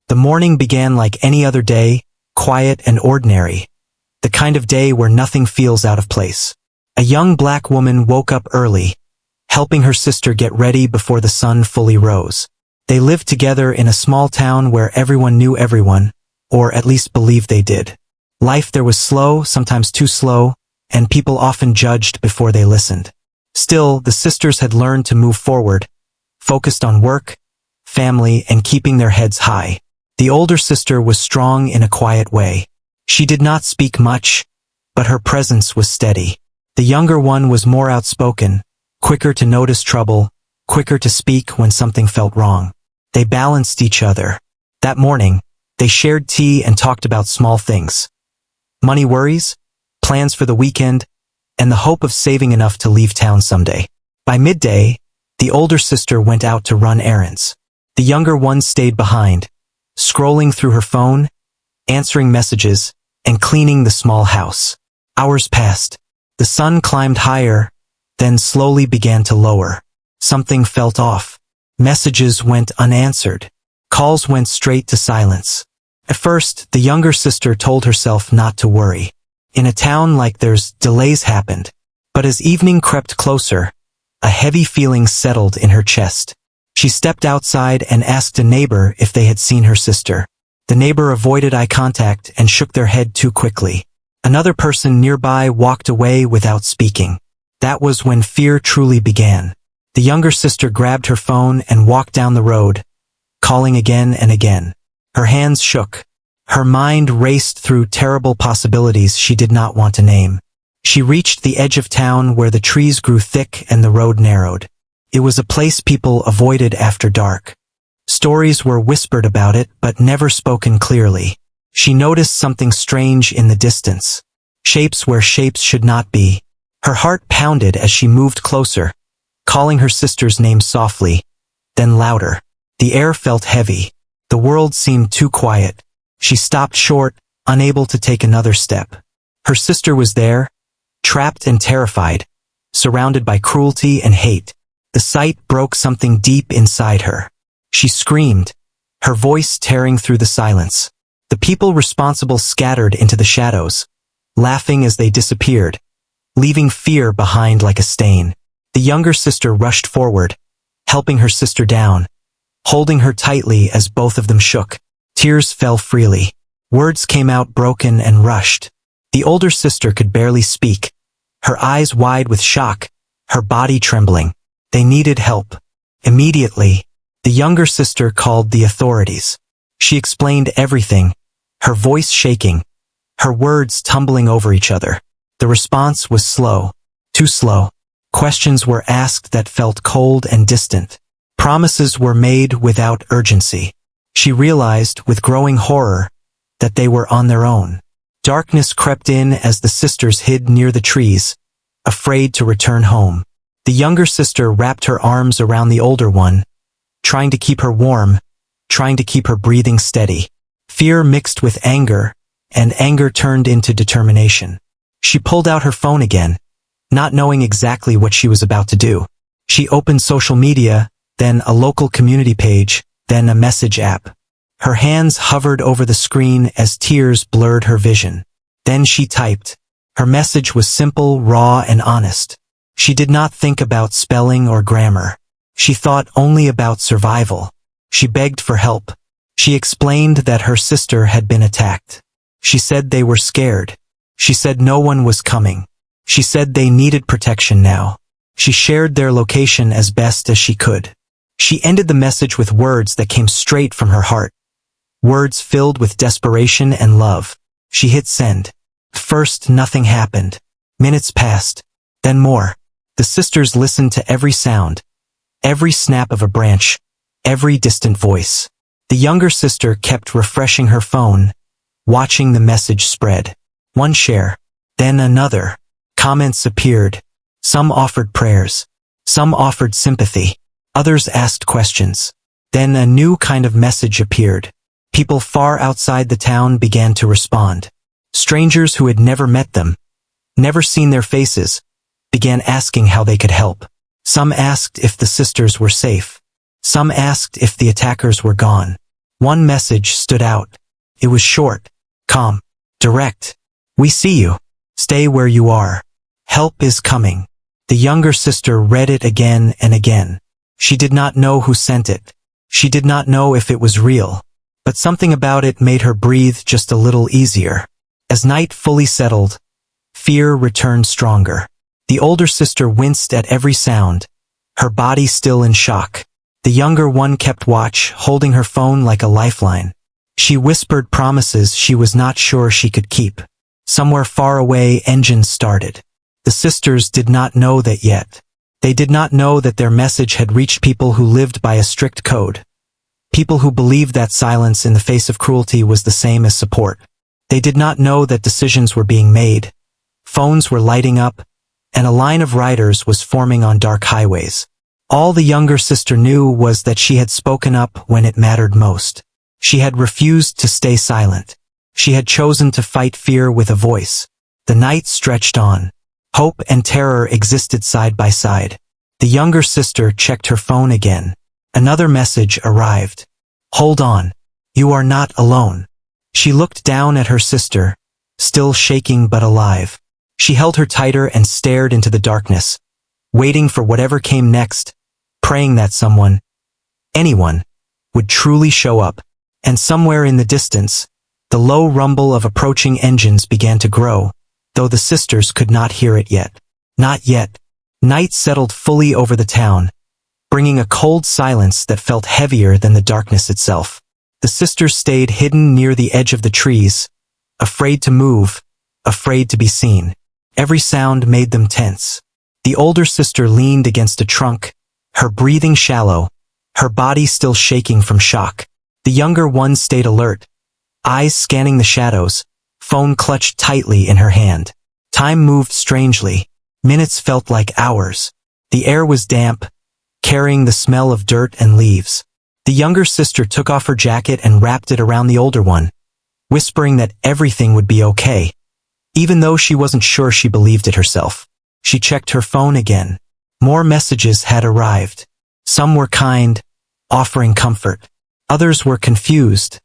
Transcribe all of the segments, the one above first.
The morning began like any other day, quiet and ordinary. The kind of day where nothing feels out of place. A young black woman woke up early, helping her sister get ready before the sun fully rose. They lived together in a small town where everyone knew everyone, or at least believed they did. Life there was slow, sometimes too slow, and people often judged before they listened. Still, the sisters had learned to move forward, focused on work, family, and keeping their heads high. The older sister was strong in a quiet way. She did not speak much, but her presence was steady. The younger one was more outspoken, quicker to notice trouble, quicker to speak when something felt wrong. They balanced each other. That morning, they shared tea and talked about small things. Money worries, plans for the weekend, and the hope of saving enough to leave town someday. By midday, the older sister went out to run errands. The younger one stayed behind, scrolling through her phone, answering messages, and cleaning the small house. Hours passed. The sun climbed higher, then slowly began to lower. Something felt off. Messages went unanswered. Calls went straight to silence. At first, the younger sister told herself not to worry. In a town like theirs, delays happened. But as evening crept closer, a heavy feeling settled in her chest. She stepped outside and asked a neighbor if they had seen her sister. The neighbor avoided eye contact and shook their head too quickly. Another person nearby walked away without speaking. That was when fear truly began. The younger sister grabbed her phone and walked down the road, calling again and again. Her hands shook. Her mind raced through terrible possibilities she did not want to name. She reached the edge of town where the trees grew thick and the road narrowed. It was a place people avoided after dark. Stories were whispered about it, but never spoken clearly. She noticed something strange in the distance. Shapes where shapes should not be. Her heart pounded as she moved closer, calling her sister's name softly, then louder. The air felt heavy. The world seemed too quiet. She stopped short, unable to take another step. Her sister was there, trapped and terrified, surrounded by cruelty and hate. The sight broke something deep inside her. She screamed, her voice tearing through the silence. The people responsible scattered into the shadows, laughing as they disappeared, leaving fear behind like a stain. The younger sister rushed forward, helping her sister down, holding her tightly as both of them shook. Tears fell freely. Words came out broken and rushed. The older sister could barely speak, her eyes wide with shock, her body trembling. They needed help. Immediately, the younger sister called the authorities. She explained everything, her voice shaking, her words tumbling over each other. The response was slow, too slow. Questions were asked that felt cold and distant. Promises were made without urgency. She realized, with growing horror, that they were on their own. Darkness crept in as the sisters hid near the trees, afraid to return home. The younger sister wrapped her arms around the older one, trying to keep her warm, trying to keep her breathing steady. Fear mixed with anger, and anger turned into determination. She pulled out her phone again, not knowing exactly what she was about to do. She opened social media, then a local community page, then a message app. Her hands hovered over the screen as tears blurred her vision. Then she typed. Her message was simple, raw, and honest. She did not think about spelling or grammar. She thought only about survival. She begged for help. She explained that her sister had been attacked. She said they were scared. She said no one was coming. She said they needed protection now. She shared their location as best as she could. She ended the message with words that came straight from her heart. Words filled with desperation and love. She hit send. First, nothing happened. Minutes passed. Then more. The sisters listened to every sound, every snap of a branch, every distant voice. The younger sister kept refreshing her phone, watching the message spread. One share, then another. Comments appeared. Some offered prayers. Some offered sympathy. Others asked questions. Then a new kind of message appeared. People far outside the town began to respond. Strangers who had never met them, never seen their faces, began asking how they could help. Some asked if the sisters were safe. Some asked if the attackers were gone. One message stood out. It was short, calm, direct. "We see you. Stay where you are. Help is coming." The younger sister read it again and again. She did not know who sent it. She did not know if it was real. But something about it made her breathe just a little easier. As night fully settled, fear returned stronger. The older sister winced at every sound, her body still in shock. The younger one kept watch, holding her phone like a lifeline. She whispered promises she was not sure she could keep. Somewhere far away, engines started. The sisters did not know that yet. They did not know that their message had reached people who lived by a strict code. People who believed that silence in the face of cruelty was the same as support. They did not know that decisions were being made. Phones were lighting up, and a line of riders was forming on dark highways. All the younger sister knew was that she had spoken up when it mattered most. She had refused to stay silent. She had chosen to fight fear with a voice. The night stretched on. Hope and terror existed side by side. The younger sister checked her phone again. Another message arrived. "Hold on. You are not alone." She looked down at her sister, still shaking but alive. She held her tighter and stared into the darkness, waiting for whatever came next, praying that someone, anyone, would truly show up. And somewhere in the distance, the low rumble of approaching engines began to grow, though the sisters could not hear it yet. Not yet. Night settled fully over the town, bringing a cold silence that felt heavier than the darkness itself. The sisters stayed hidden near the edge of the trees, afraid to move, afraid to be seen. Every sound made them tense. The older sister leaned against a trunk, her breathing shallow, her body still shaking from shock. The younger one stayed alert, eyes scanning the shadows, phone clutched tightly in her hand. Time moved strangely. Minutes felt like hours. The air was damp, carrying the smell of dirt and leaves. The younger sister took off her jacket and wrapped it around the older one, whispering that everything would be okay. Even though she wasn't sure she believed it herself. She checked her phone again. More messages had arrived. Some were kind, offering comfort. Others were confused,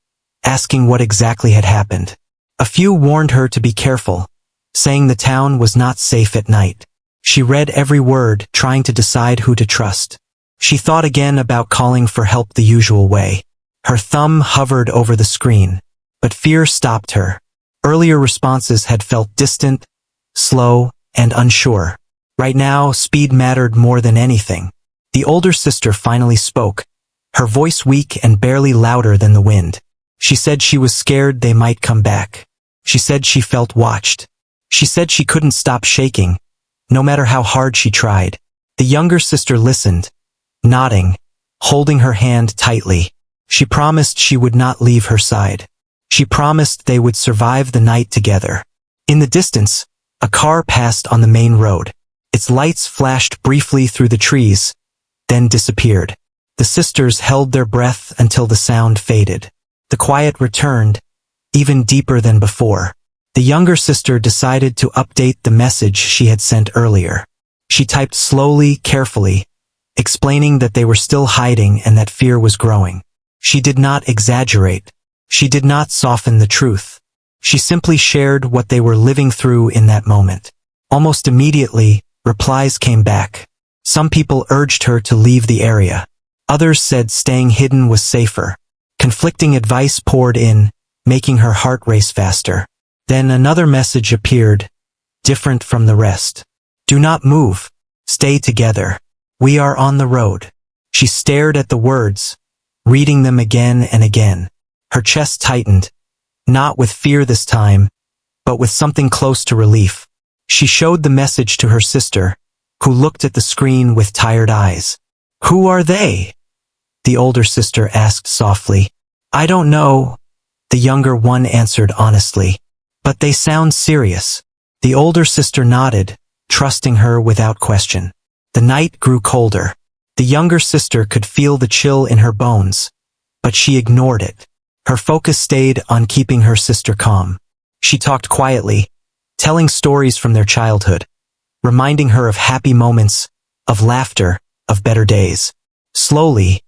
asking what exactly had happened. A few warned her to be careful, saying the town was not safe at night. She read every word, trying to decide who to trust. She thought again about calling for help the usual way. Her thumb hovered over the screen, but fear stopped her. Earlier responses had felt distant, slow, and unsure. Right now, speed mattered more than anything. The older sister finally spoke, her voice weak and barely louder than the wind. She said she was scared they might come back. She said she felt watched. She said she couldn't stop shaking, no matter how hard she tried. The younger sister listened, nodding, holding her hand tightly. She promised she would not leave her side. She promised they would survive the night together. In the distance, a car passed on the main road. Its lights flashed briefly through the trees, then disappeared. The sisters held their breath until the sound faded. The quiet returned, even deeper than before. The younger sister decided to update the message she had sent earlier. She typed slowly, carefully, explaining that they were still hiding and that fear was growing. She did not exaggerate. She did not soften the truth. She simply shared what they were living through in that moment. Almost immediately, replies came back. Some people urged her to leave the area. Others said staying hidden was safer. Conflicting advice poured in, making her heart race faster. Then another message appeared, different from the rest. "Do not move. Stay together. We are on the road." She stared at the words, reading them again and again. Her chest tightened, not with fear this time, but with something close to relief. She showed the message to her sister, who looked at the screen with tired eyes. "Who are they?" the older sister asked softly. "I don't know," the younger one answered honestly. "But they sound serious." The older sister nodded, trusting her without question. The night grew colder. The younger sister could feel the chill in her bones, but she ignored it. Her focus stayed on keeping her sister calm. She talked quietly, telling stories from their childhood, reminding her of happy moments, of laughter, of better days. Slowly,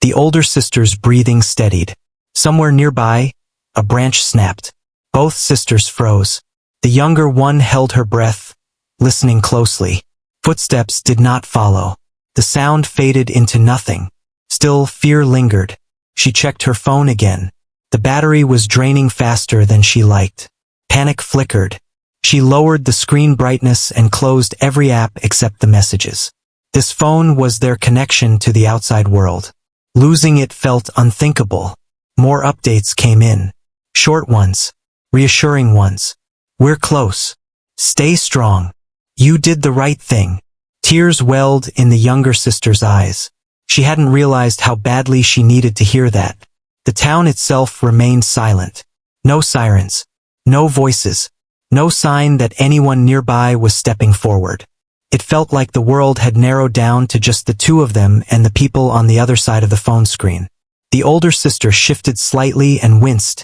the older sister's breathing steadied. Somewhere nearby, a branch snapped. Both sisters froze. The younger one held her breath, listening closely. Footsteps did not follow. The sound faded into nothing. Still, fear lingered. She checked her phone again. The battery was draining faster than she liked. Panic flickered. She lowered the screen brightness and closed every app except the messages. This phone was their connection to the outside world. Losing it felt unthinkable. More updates came in. Short ones. Reassuring ones. We're close. Stay strong. You did the right thing. Tears welled in the younger sister's eyes. She hadn't realized how badly she needed to hear that. The town itself remained silent. No sirens. No voices. No sign that anyone nearby was stepping forward. It felt like the world had narrowed down to just the two of them and the people on the other side of the phone screen. The older sister shifted slightly and winced,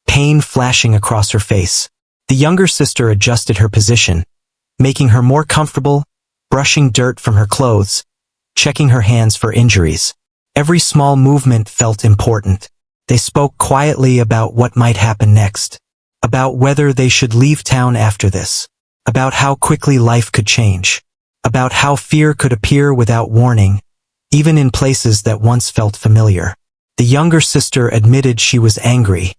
pain flashing across her face. The younger sister adjusted her position, making her more comfortable, brushing dirt from her clothes, checking her hands for injuries. Every small movement felt important. They spoke quietly about what might happen next, about whether they should leave town after this, about how quickly life could change, about how fear could appear without warning, even in places that once felt familiar. The younger sister admitted she was angry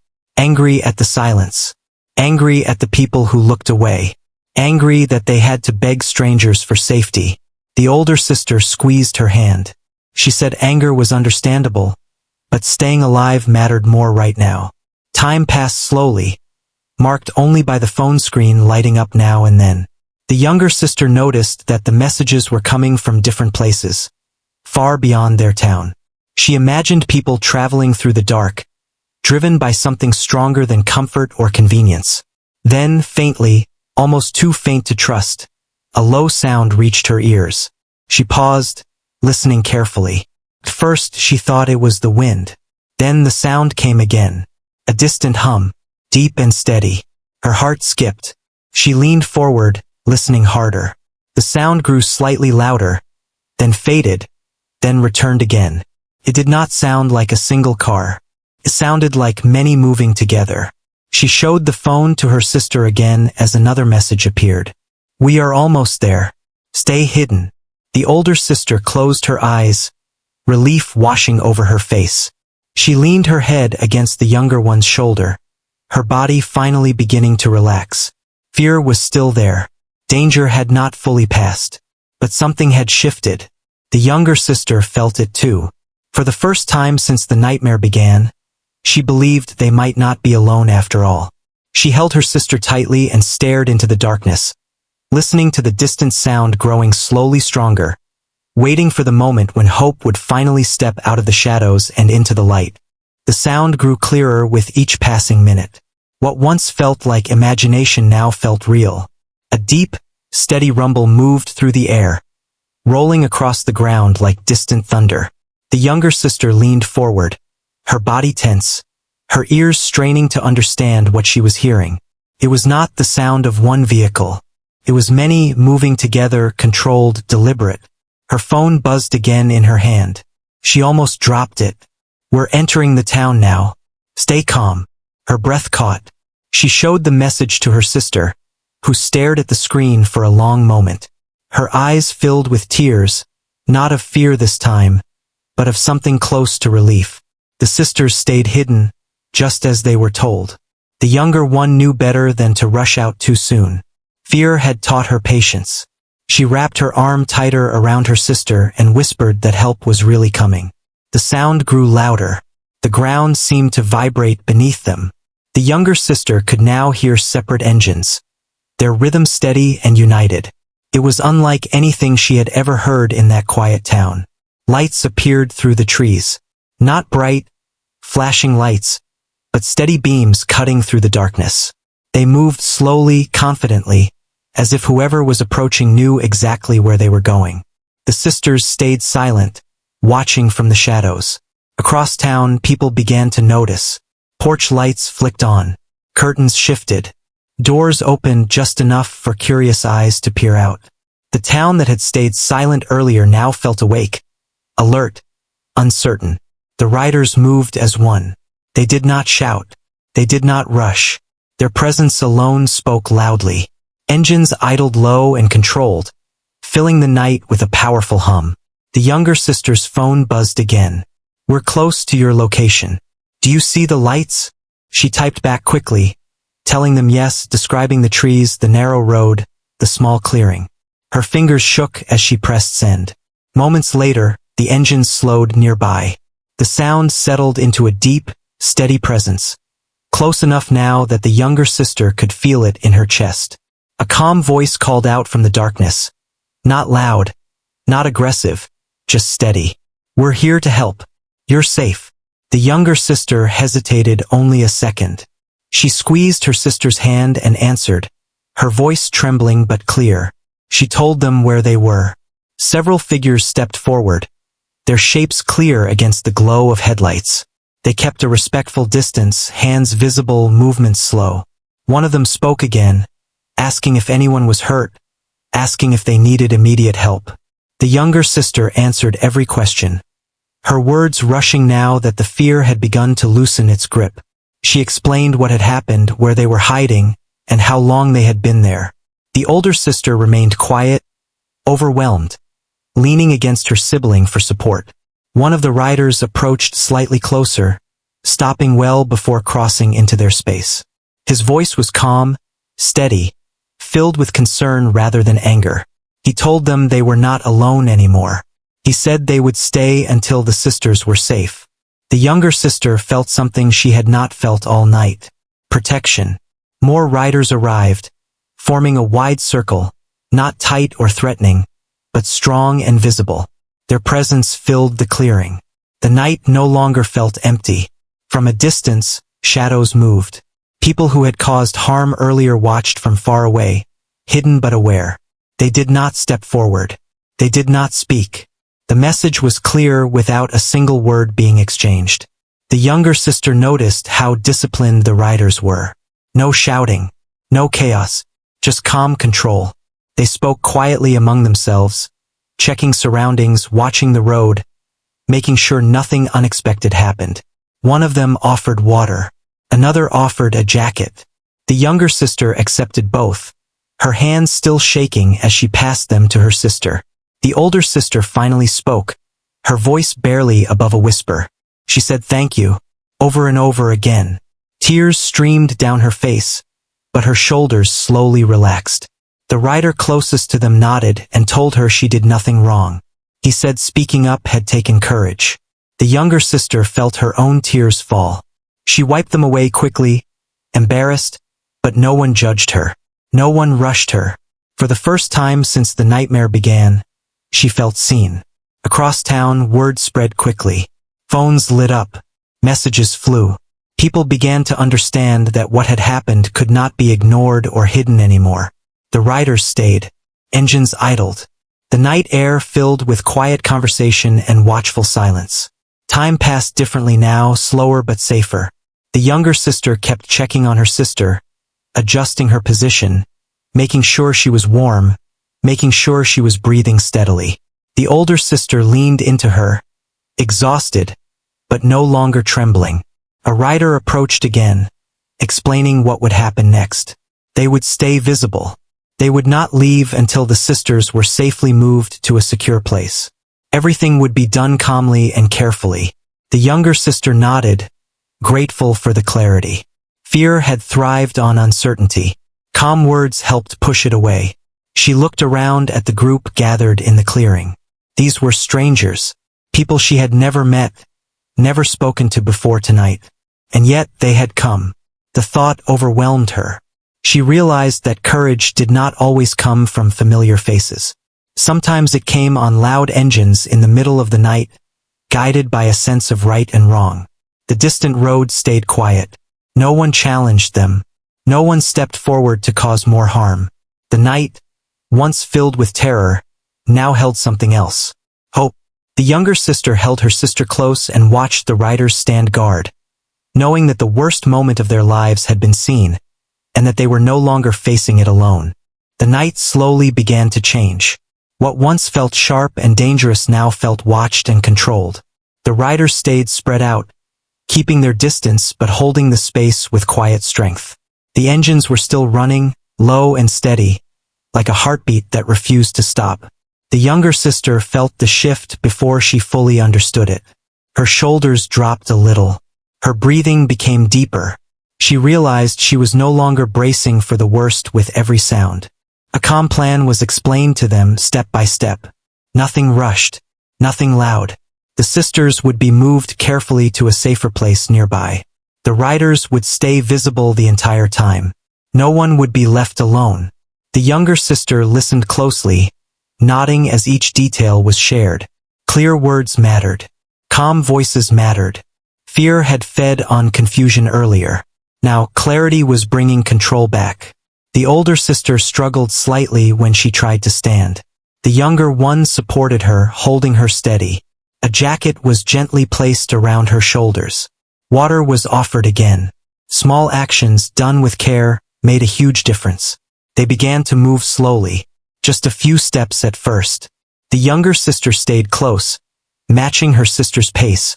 at the silence, angry at the people who looked away, angry that they had to beg strangers for safety. The older sister squeezed her hand. She said anger was understandable, but staying alive mattered more right now. Time passed slowly, marked only by the phone screen lighting up now and then. The younger sister noticed that the messages were coming from different places, far beyond their town. She imagined people traveling through the dark, driven by something stronger than comfort or convenience. Then, faintly, almost too faint to trust, a low sound reached her ears. She paused, listening carefully. At first, she thought it was the wind. Then the sound came again, a distant hum, deep and steady. Her heart skipped. She leaned forward, listening harder. The sound grew slightly louder, then faded, then returned again. It did not sound like a single car. It sounded like many moving together. She showed the phone to her sister again as another message appeared. We are almost there. Stay hidden. The older sister closed her eyes, relief washing over her face. She leaned her head against the younger one's shoulder, her body finally beginning to relax. Fear was still there. Danger had not fully passed. But something had shifted. The younger sister felt it too. For the first time since the nightmare began, she believed they might not be alone after all. She held her sister tightly and stared into the darkness, listening to the distant sound growing slowly stronger, waiting for the moment when hope would finally step out of the shadows and into the light. The sound grew clearer with each passing minute. What once felt like imagination now felt real. A deep, steady rumble moved through the air, rolling across the ground like distant thunder. The younger sister leaned forward, her body tense, her ears straining to understand what she was hearing. It was not the sound of one vehicle. It was many moving together, controlled, deliberate. Her phone buzzed again in her hand. She almost dropped it. We're entering the town now. Stay calm. Her breath caught. She showed the message to her sister, who stared at the screen for a long moment. Her eyes filled with tears, not of fear this time, but of something close to relief. The sisters stayed hidden, just as they were told. The younger one knew better than to rush out too soon. Fear had taught her patience. She wrapped her arm tighter around her sister and whispered that help was really coming. The sound grew louder. The ground seemed to vibrate beneath them. The younger sister could now hear separate engines, their rhythm steady and united. It was unlike anything she had ever heard in that quiet town. Lights appeared through the trees. Not bright, flashing lights, but steady beams cutting through the darkness. They moved slowly, confidently, as if whoever was approaching knew exactly where they were going. The sisters stayed silent, watching from the shadows. Across town, people began to notice. Porch lights flicked on. Curtains shifted. Doors opened just enough for curious eyes to peer out. The town that had stayed silent earlier now felt awake, alert, uncertain. The riders moved as one. They did not shout. They did not rush. Their presence alone spoke loudly. Engines idled low and controlled, filling the night with a powerful hum. The younger sister's phone buzzed again. "We're close to your location. Do you see the lights?" She typed back quickly, telling them yes, describing the trees, the narrow road, the small clearing. Her fingers shook as she pressed send. Moments later, the engines slowed nearby. The sound settled into a deep, steady presence, close enough now that the younger sister could feel it in her chest. A calm voice called out from the darkness. Not loud, not aggressive, just steady. "We're here to help. You're safe." The younger sister hesitated only a second. She squeezed her sister's hand and answered, her voice trembling but clear. She told them where they were. Several figures stepped forward, their shapes clear against the glow of headlights. They kept a respectful distance, hands visible, movements slow. One of them spoke again, asking if anyone was hurt, asking if they needed immediate help. The younger sister answered every question, her words rushing now that the fear had begun to loosen its grip. She explained what had happened, where they were hiding, and how long they had been there. The older sister remained quiet, overwhelmed, leaning against her sibling for support. One of the riders approached slightly closer, stopping well before crossing into their space. His voice was calm, steady, filled with concern rather than anger. He told them they were not alone anymore. He said they would stay until the sisters were safe. The younger sister felt something she had not felt all night. Protection. More riders arrived, forming a wide circle, not tight or threatening, but strong and visible. Their presence filled the clearing. The night no longer felt empty. From a distance, shadows moved. People who had caused harm earlier watched from far away, hidden but aware. They did not step forward. They did not speak. The message was clear without a single word being exchanged. The younger sister noticed how disciplined the riders were. No shouting, no chaos, just calm control. They spoke quietly among themselves, checking surroundings, watching the road, making sure nothing unexpected happened. One of them offered water. Another offered a jacket. The younger sister accepted both, her hands still shaking as she passed them to her sister. The older sister finally spoke, her voice barely above a whisper. She said thank you, over and over again. Tears streamed down her face, but her shoulders slowly relaxed. The rider closest to them nodded and told her she did nothing wrong. He said speaking up had taken courage. The younger sister felt her own tears fall. She wiped them away quickly, embarrassed, but no one judged her. No one rushed her. For the first time since the nightmare began, she felt seen. Across town, word spread quickly. Phones lit up. Messages flew. People began to understand that what had happened could not be ignored or hidden anymore. The riders stayed. Engines idled. The night air filled with quiet conversation and watchful silence. Time passed differently now, slower but safer. The younger sister kept checking on her sister, adjusting her position, making sure she was warm, making sure she was breathing steadily. The older sister leaned into her, exhausted, but no longer trembling. A rider approached again, explaining what would happen next. They would stay visible. They would not leave until the sisters were safely moved to a secure place. Everything would be done calmly and carefully. The younger sister nodded, grateful for the clarity. Fear had thrived on uncertainty. Calm words helped push it away. She looked around at the group gathered in the clearing. These were strangers, people she had never met, never spoken to before tonight. And yet they had come. The thought overwhelmed her. She realized that courage did not always come from familiar faces. Sometimes it came on loud engines in the middle of the night, guided by a sense of right and wrong. The distant road stayed quiet. No one challenged them. No one stepped forward to cause more harm. The night, once filled with terror, now held something else. Hope. The younger sister held her sister close and watched the riders stand guard, knowing that the worst moment of their lives had been seen, and that they were no longer facing it alone. The night slowly began to change. What once felt sharp and dangerous now felt watched and controlled. The riders stayed spread out, keeping their distance but holding the space with quiet strength. The engines were still running, low and steady, like a heartbeat that refused to stop. The younger sister felt the shift before she fully understood it. Her shoulders dropped a little. Her breathing became deeper. She realized she was no longer bracing for the worst with every sound. A calm plan was explained to them step by step. Nothing rushed, nothing loud. The sisters would be moved carefully to a safer place nearby. The riders would stay visible the entire time. No one would be left alone. The younger sister listened closely, nodding as each detail was shared. Clear words mattered. Calm voices mattered. Fear had fed on confusion earlier. Now clarity was bringing control back. The older sister struggled slightly when she tried to stand. The younger one supported her, holding her steady. A jacket was gently placed around her shoulders. Water was offered again. Small actions done with care made a huge difference. They began to move slowly, just a few steps at first. The younger sister stayed close, matching her sister's pace,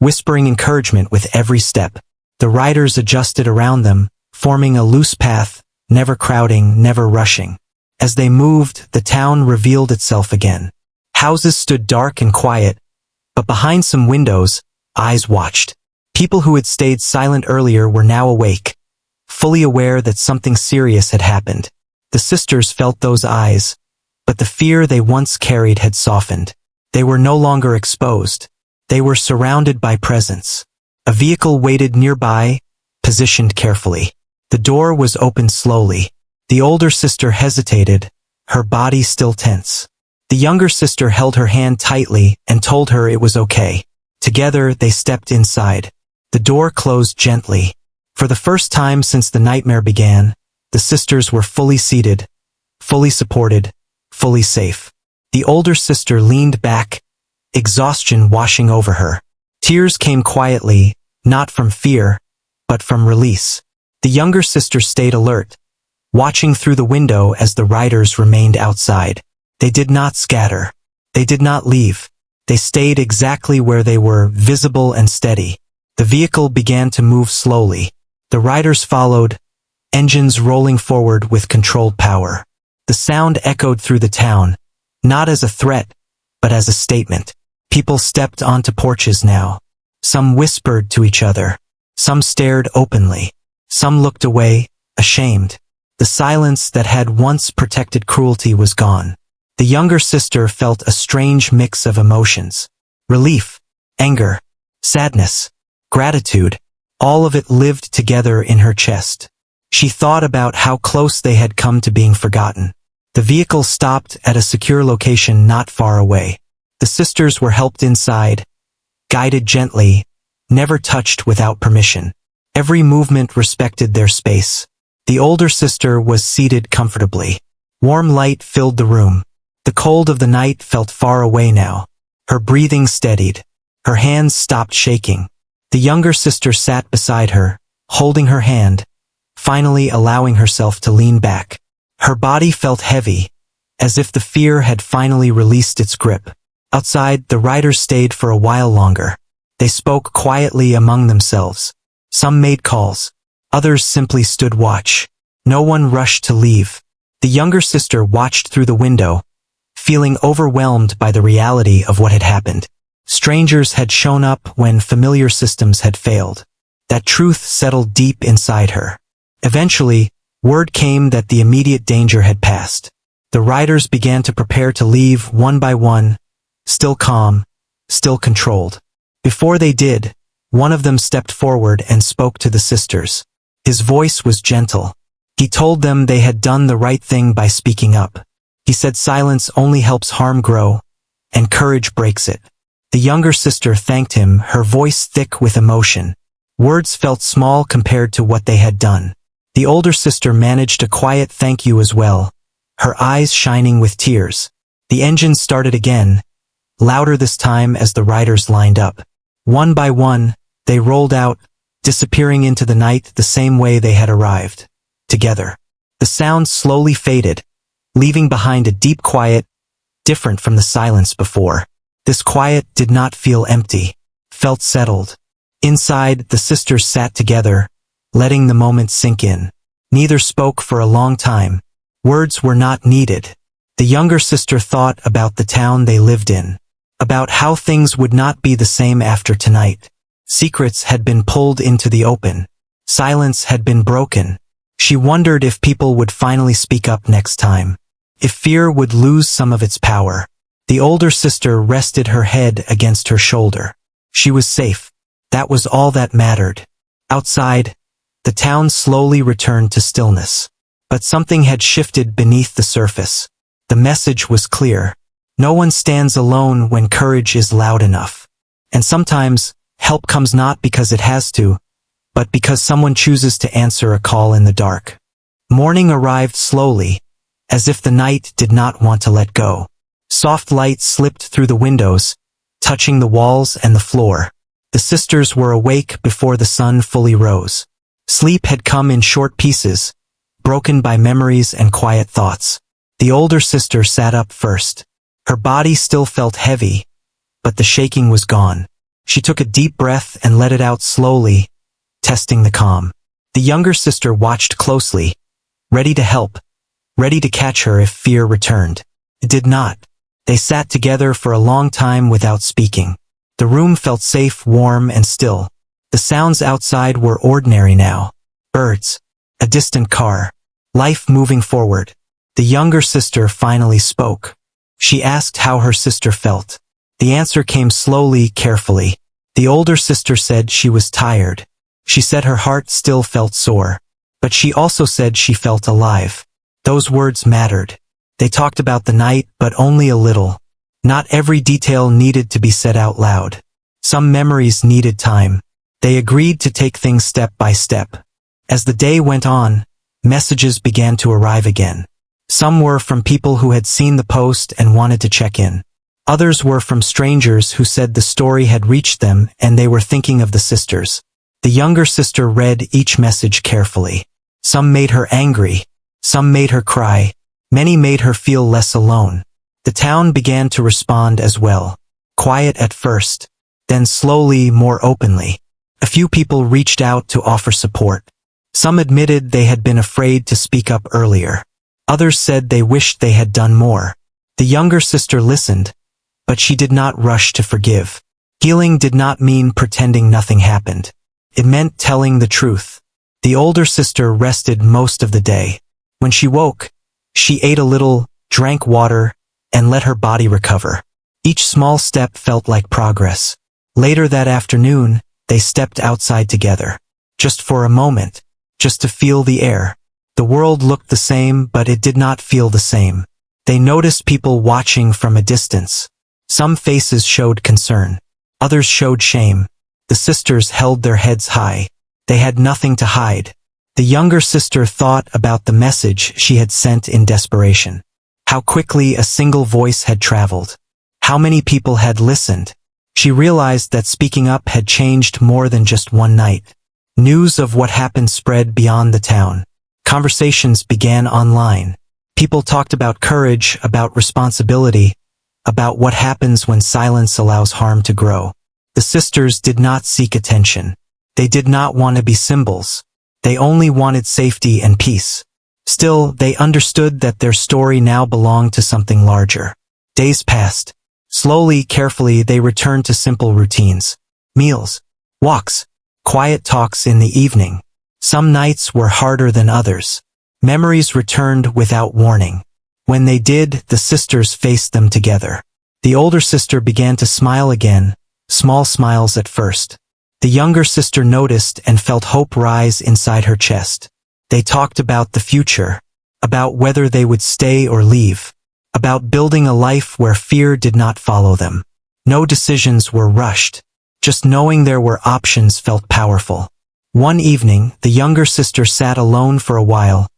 whispering encouragement with every step. The riders adjusted around them, forming a loose path, never crowding, never rushing. As they moved, the town revealed itself again. Houses stood dark and quiet, but behind some windows, eyes watched. People who had stayed silent earlier were now awake, fully aware that something serious had happened. The sisters felt those eyes, but the fear they once carried had softened. They were no longer exposed. They were surrounded by presence. A vehicle waited nearby, positioned carefully. The door was opened slowly. The older sister hesitated, her body still tense. The younger sister held her hand tightly and told her it was okay. Together they stepped inside. The door closed gently. For the first time since the nightmare began, the sisters were fully seated, fully supported, fully safe. The older sister leaned back, exhaustion washing over her. Tears came quietly, not from fear, but from release. The younger sister stayed alert, watching through the window as the riders remained outside. They did not scatter. They did not leave. They stayed exactly where they were, visible and steady. The vehicle began to move slowly. The riders followed, engines rolling forward with controlled power. The sound echoed through the town, not as a threat, but as a statement. People stepped onto porches now. Some whispered to each other. Some stared openly. Some looked away, ashamed. The silence that had once protected cruelty was gone. The younger sister felt a strange mix of emotions. Relief, anger, sadness, gratitude, all of it lived together in her chest. She thought about how close they had come to being forgotten. The vehicle stopped at a secure location not far away. The sisters were helped inside, guided gently, never touched without permission. Every movement respected their space. The older sister was seated comfortably. Warm light filled the room. The cold of the night felt far away now. Her breathing steadied. Her hands stopped shaking. The younger sister sat beside her, holding her hand, finally allowing herself to lean back. Her body felt heavy, as if the fear had finally released its grip. Outside, the riders stayed for a while longer. They spoke quietly among themselves. Some made calls. Others simply stood watch. No one rushed to leave. The younger sister watched through the window, feeling overwhelmed by the reality of what had happened. Strangers had shown up when familiar systems had failed. That truth settled deep inside her. Eventually, word came that the immediate danger had passed. The riders began to prepare to leave one by one, still calm, still controlled. Before they did, one of them stepped forward and spoke to the sisters. His voice was gentle. He told them they had done the right thing by speaking up. He said silence only helps harm grow, and courage breaks it. The younger sister thanked him, her voice thick with emotion. Words felt small compared to what they had done. The older sister managed a quiet thank you as well, her eyes shining with tears. The engine started again, louder this time as the riders lined up. One by one, they rolled out, disappearing into the night the same way they had arrived. Together. The sound slowly faded, leaving behind a deep quiet, different from the silence before. This quiet did not feel empty, felt settled. Inside, the sisters sat together, letting the moment sink in. Neither spoke for a long time. Words were not needed. The younger sister thought about the town they lived in, about how things would not be the same after tonight. Secrets had been pulled into the open. Silence had been broken. She wondered if people would finally speak up next time, if fear would lose some of its power. The older sister rested her head against her shoulder. She was safe. That was all that mattered. Outside, the town slowly returned to stillness. But something had shifted beneath the surface. The message was clear. No one stands alone when courage is loud enough. And sometimes, help comes not because it has to, but because someone chooses to answer a call in the dark. Morning arrived slowly, as if the night did not want to let go. Soft light slipped through the windows, touching the walls and the floor. The sisters were awake before the sun fully rose. Sleep had come in short pieces, broken by memories and quiet thoughts. The older sister sat up first. Her body still felt heavy, but the shaking was gone. She took a deep breath and let it out slowly, testing the calm. The younger sister watched closely, ready to help, ready to catch her if fear returned. It did not. They sat together for a long time without speaking. The room felt safe, warm, and still. The sounds outside were ordinary now. Birds, a distant car, life moving forward. The younger sister finally spoke. She asked how her sister felt. The answer came slowly, carefully. The older sister said she was tired. She said her heart still felt sore. But she also said she felt alive. Those words mattered. They talked about the night, but only a little. Not every detail needed to be said out loud. Some memories needed time. They agreed to take things step by step. As the day went on, messages began to arrive again. Some were from people who had seen the post and wanted to check in. Others were from strangers who said the story had reached them and they were thinking of the sisters. The younger sister read each message carefully. Some made her angry. Some made her cry. Many made her feel less alone. The town began to respond as well. Quiet at first, then slowly, more openly. A few people reached out to offer support. Some admitted they had been afraid to speak up earlier. Others said they wished they had done more. The younger sister listened, but she did not rush to forgive. Healing did not mean pretending nothing happened. It meant telling the truth. The older sister rested most of the day. When she woke, she ate a little, drank water, and let her body recover. Each small step felt like progress. Later that afternoon, they stepped outside together. Just for a moment. Just to feel the air. The world looked the same, but it did not feel the same. They noticed people watching from a distance. Some faces showed concern. Others showed shame. The sisters held their heads high. They had nothing to hide. The younger sister thought about the message she had sent in desperation. How quickly a single voice had traveled. How many people had listened. She realized that speaking up had changed more than just one night. News of what happened spread beyond the town. Conversations began online. People talked about courage, about responsibility, about what happens when silence allows harm to grow. The sisters did not seek attention. They did not want to be symbols. They only wanted safety and peace. Still, they understood that their story now belonged to something larger. Days passed. Slowly, carefully, they returned to simple routines. Meals, walks, quiet talks in the evening. Some nights were harder than others. Memories returned without warning. When they did, the sisters faced them together. The older sister began to smile again, small smiles at first. The younger sister noticed and felt hope rise inside her chest. They talked about the future, about whether they would stay or leave, about building a life where fear did not follow them. No decisions were rushed. Just knowing there were options felt powerful. One evening, the younger sister sat alone for a while,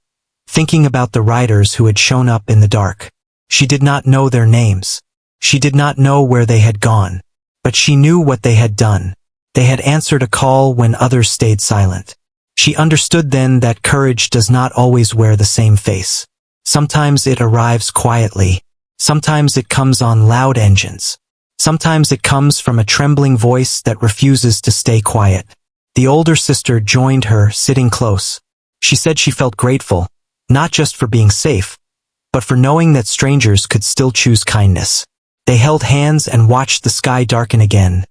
thinking about the riders who had shown up in the dark. She did not know their names. She did not know where they had gone. But she knew what they had done. They had answered a call when others stayed silent. She understood then that courage does not always wear the same face. Sometimes it arrives quietly. Sometimes it comes on loud engines. Sometimes it comes from a trembling voice that refuses to stay quiet. The older sister joined her, sitting close. She said she felt grateful, not just for being safe, but for knowing that strangers could still choose kindness. They held hands and watched the sky darken again,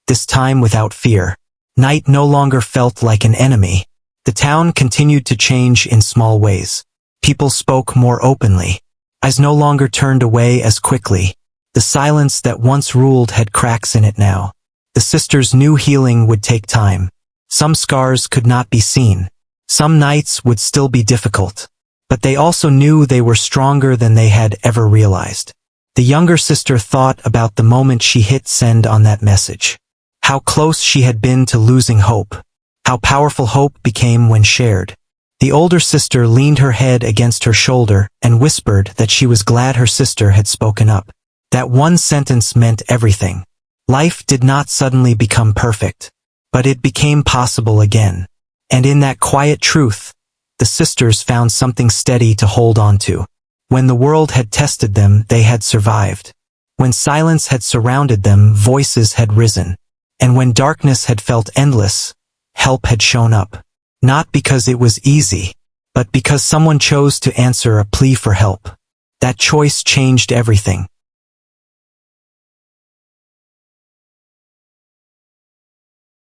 this time without fear. Night no longer felt like an enemy. The town continued to change in small ways. People spoke more openly. Eyes no longer turned away as quickly. The silence that once ruled had cracks in it now. The sisters knew healing would take time. Some scars could not be seen. Some nights would still be difficult. But they also knew they were stronger than they had ever realized. The younger sister thought about the moment she hit send on that message. How close she had been to losing hope. How powerful hope became when shared. The older sister leaned her head against her shoulder and whispered that she was glad her sister had spoken up. That one sentence meant everything. Life did not suddenly become perfect, but it became possible again. And in that quiet truth, the sisters found something steady to hold on to. When the world had tested them, they had survived. When silence had surrounded them, voices had risen. And when darkness had felt endless, help had shown up. Not because it was easy, but because someone chose to answer a plea for help. That choice changed everything.